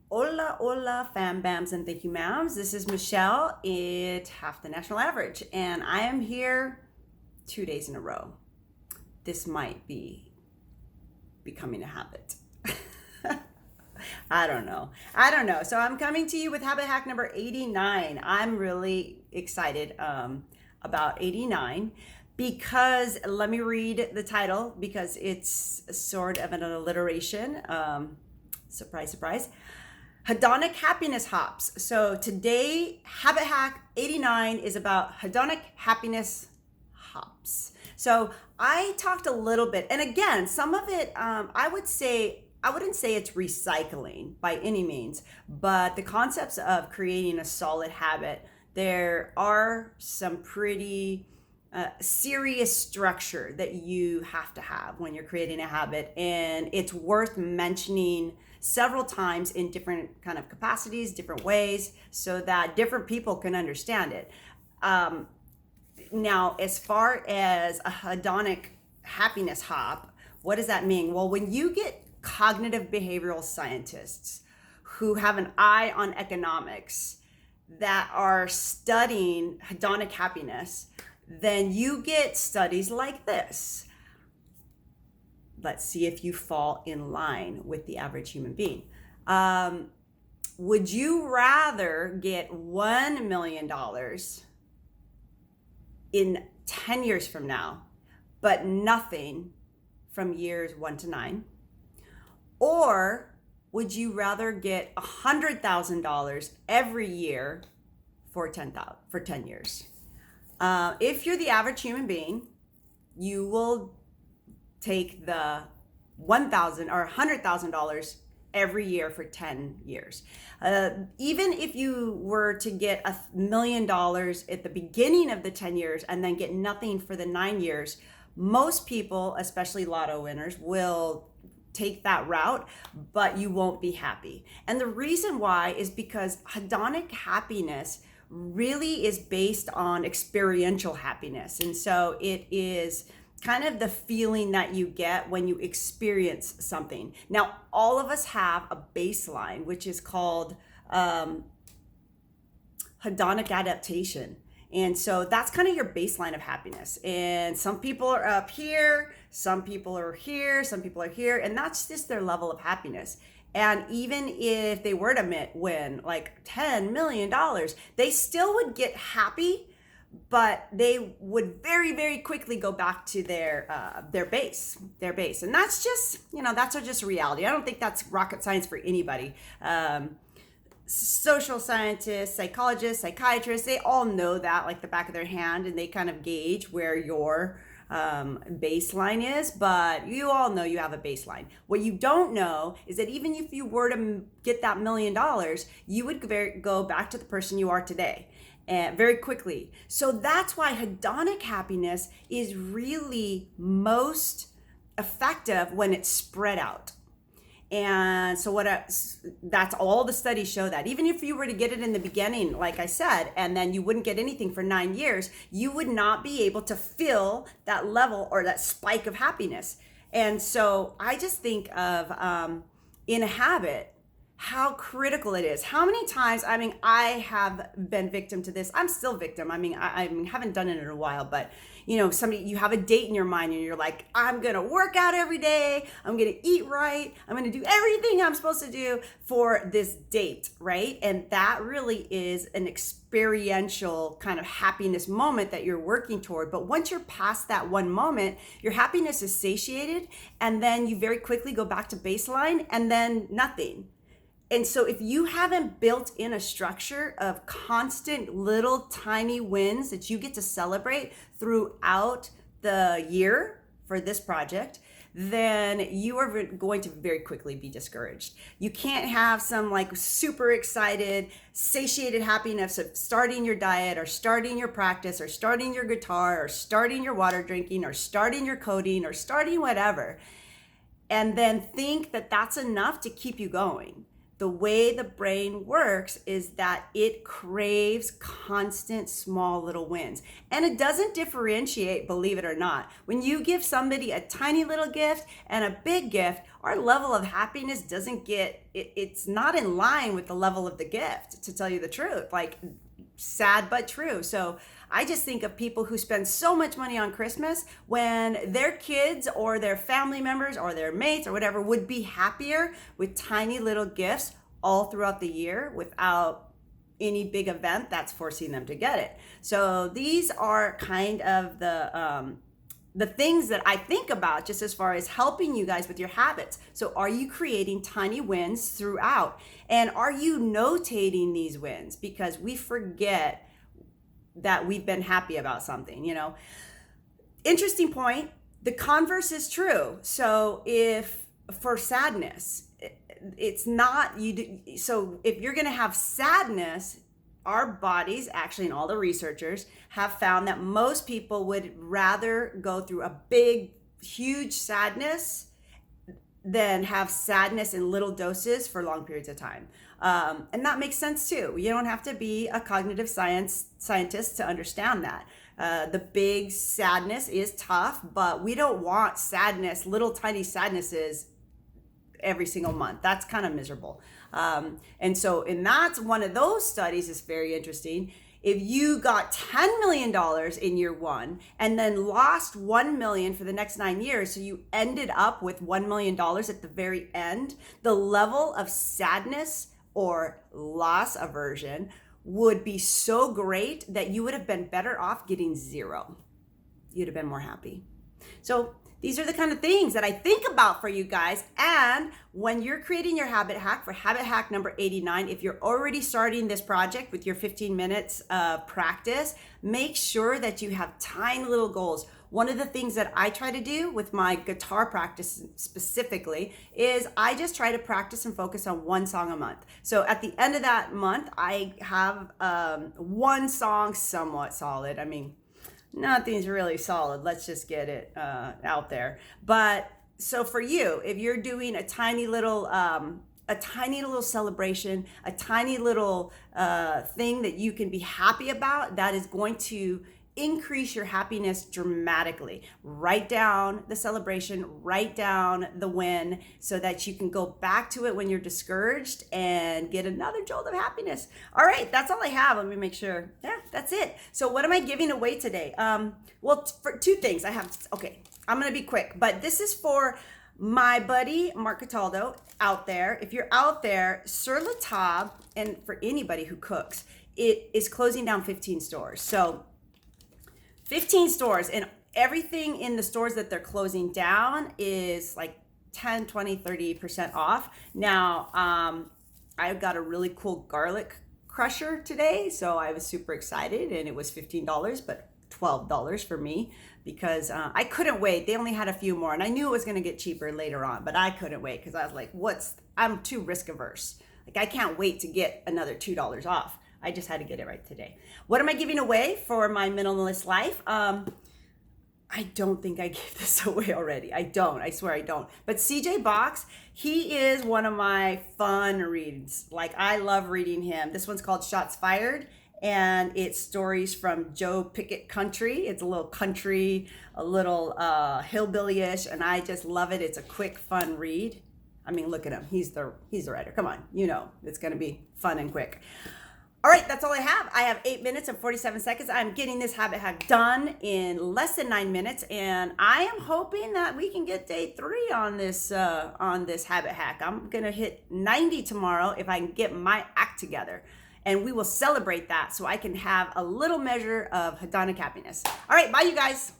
Hola, hola, fam bams, and thank you, ma'ams. This is Michelle at Half the National Average, and I am here 2 days in a row. This might be becoming a habit. I don't know. So I'm coming to you with habit hack number 89. I'm really excited about 89 because let me read the title because it's sort of an alliteration. Surprise, surprise. Hedonic happiness hops. So today, habit hack 89 is about hedonic happiness hops. So I talked a little bit, and again, some of it, I wouldn't say it's recycling by any means, but the concepts of creating a solid habit, there are some pretty serious structure that you have to have when you're creating a habit, and it's worth mentioning several times in different kind of capacities, different ways, so that different people can understand it. Now, as far as a hedonic happiness hop, what does that mean? Well, when you get cognitive behavioral scientists who have an eye on economics that are studying hedonic happiness, then you get studies like this. Let's see if you fall in line with the average human being. Would you rather get $1 million in 10 years from now, but nothing from years 1 to 9? Or would you rather get $100,000 every year for 10 years? If you're the average human being, you will take the $1,000 or $100,000 every year for 10 years. Even if you were to get $1 million at the beginning of the 10 years and then get nothing for the 9 years, most people, especially lotto winners, will take that route, but you won't be happy. And the reason why is because hedonic happiness really is based on experiential happiness. And so it is kind of the feeling that you get when you experience something. Now, all of us have a baseline, which is called hedonic adaptation. And so that's kind of your baseline of happiness. And some people are up here, some people are here, some people are here, and that's just their level of happiness. And even if they were to win like $10 million, they still would get happy, but they would very, very quickly go back to their base. And that's just, that's just reality. I don't think that's rocket science for anybody. Social scientists, psychologists, psychiatrists, they all know that like the back of their hand, and they kind of gauge where your baseline is, but you all know you have a baseline. What you don't know is that even if you were to get that $1 million, you would go back to the person you are today very quickly. So that's why hedonic happiness is really most effective when it's spread out. And so that's all the studies show, that even if you were to get it in the beginning, like I said, and then you wouldn't get anything for 9 years, you would not be able to feel that level or that spike of happiness. And so I just think of in a habit, how critical it is. How many times, I have been victim to this. I'm still victim. I haven't done it in a while, but you have a date in your mind and you're like, I'm going to work out every day. I'm going to eat right. I'm going to do everything I'm supposed to do for this date, right? And that really is an experiential kind of happiness moment that you're working toward. But once you're past that one moment, your happiness is satiated, and then you very quickly go back to baseline and then nothing. And so if you haven't built in a structure of constant little tiny wins that you get to celebrate throughout the year for this project, then you are going to very quickly be discouraged. You can't have some like super excited, satiated happiness of starting your diet or starting your practice or starting your guitar or starting your water drinking or starting your coding or starting whatever, and then think that that's enough to keep you going. the way the brain works is that it craves constant small little wins. And it doesn't differentiate, believe it or not. When you give somebody a tiny little gift and a big gift, our level of happiness doesn't it's not in line with the level of the gift, to tell you the truth. Like, sad but true. So I just think of people who spend so much money on Christmas when their kids or their family members or their mates or whatever would be happier with tiny little gifts all throughout the year without any big event that's forcing them to get it. So these are kind of the things that I think about just as far as helping you guys with your habits. So are you creating tiny wins throughout? And are you notating these wins? Because we forget that we've been happy about something, you know. Interesting point. The converse is true. So if for sadness, it's not you. So if you're going to have sadness, our bodies, actually, and all the researchers have found that most people would rather go through a big, huge sadness than have sadness in little doses for long periods of time. And that makes sense too. You don't have to be a cognitive scientist to understand that. The big sadness is tough, but we don't want sadness, little tiny sadnesses every single month. That's kind of miserable. And that's one of those studies is very interesting. If you got $10 million in year one and then lost $1 million for the next 9 years, so you ended up with $1 million at the very end, the level of sadness or loss aversion would be so great that you would have been better off getting zero. You'd have been more happy. So these are the kind of things that I think about for you guys. And when you're creating your habit hack for habit hack number 89, if you're already starting this project with your 15 minutes of practice, make sure that you have tiny little goals. One of the things that I try to do with my guitar practice specifically is I just try to practice and focus on one song a month. So at the end of that month, I have one song somewhat solid. I mean, nothing's really solid. Let's just get it out there. But so for you, if you're doing a tiny little celebration, a tiny little thing that you can be happy about, that is going to increase your happiness dramatically. Write down the celebration, write down the win so that you can go back to it when you're discouraged and get another jolt of happiness. All right, that's all I have. Let me make sure. Yeah, that's it. So what am I giving away today? Well, for two things. I'm going to be quick, but this is for my buddy Mark Cataldo out there. If you're out there, Sur La Table, and for anybody who cooks, it is closing down 15 stores. So 15 stores, and everything in the stores that they're closing down is like 10, 20, 30% off. Now, I got a really cool garlic crusher today, so I was super excited, and it was $15, but $12 for me because I couldn't wait. They only had a few more, and I knew it was going to get cheaper later on, but I couldn't wait because I was like, I'm too risk averse. Like, I can't wait to get another $2 off. I just had to get it right today. What am I giving away for my minimalist life? I don't think I gave this away already. I don't. I swear I don't. But CJ Box, he is one of my fun reads. Like, I love reading him. This one's called Shots Fired, and it's stories from Joe Pickett country. It's a little country, a little hillbilly-ish, and I just love it. It's a quick, fun read. I mean, look at him. He's the writer. Come on. You know, it's going to be fun and quick. All right, that's all I have. I have 8 minutes and 47 seconds. I'm getting this habit hack done in less than 9 minutes, and I am hoping that we can get day 3 on this habit hack. I'm gonna hit 90 tomorrow if I can get my act together, and we will celebrate that so I can have a little measure of hedonic happiness. All right, bye, you guys.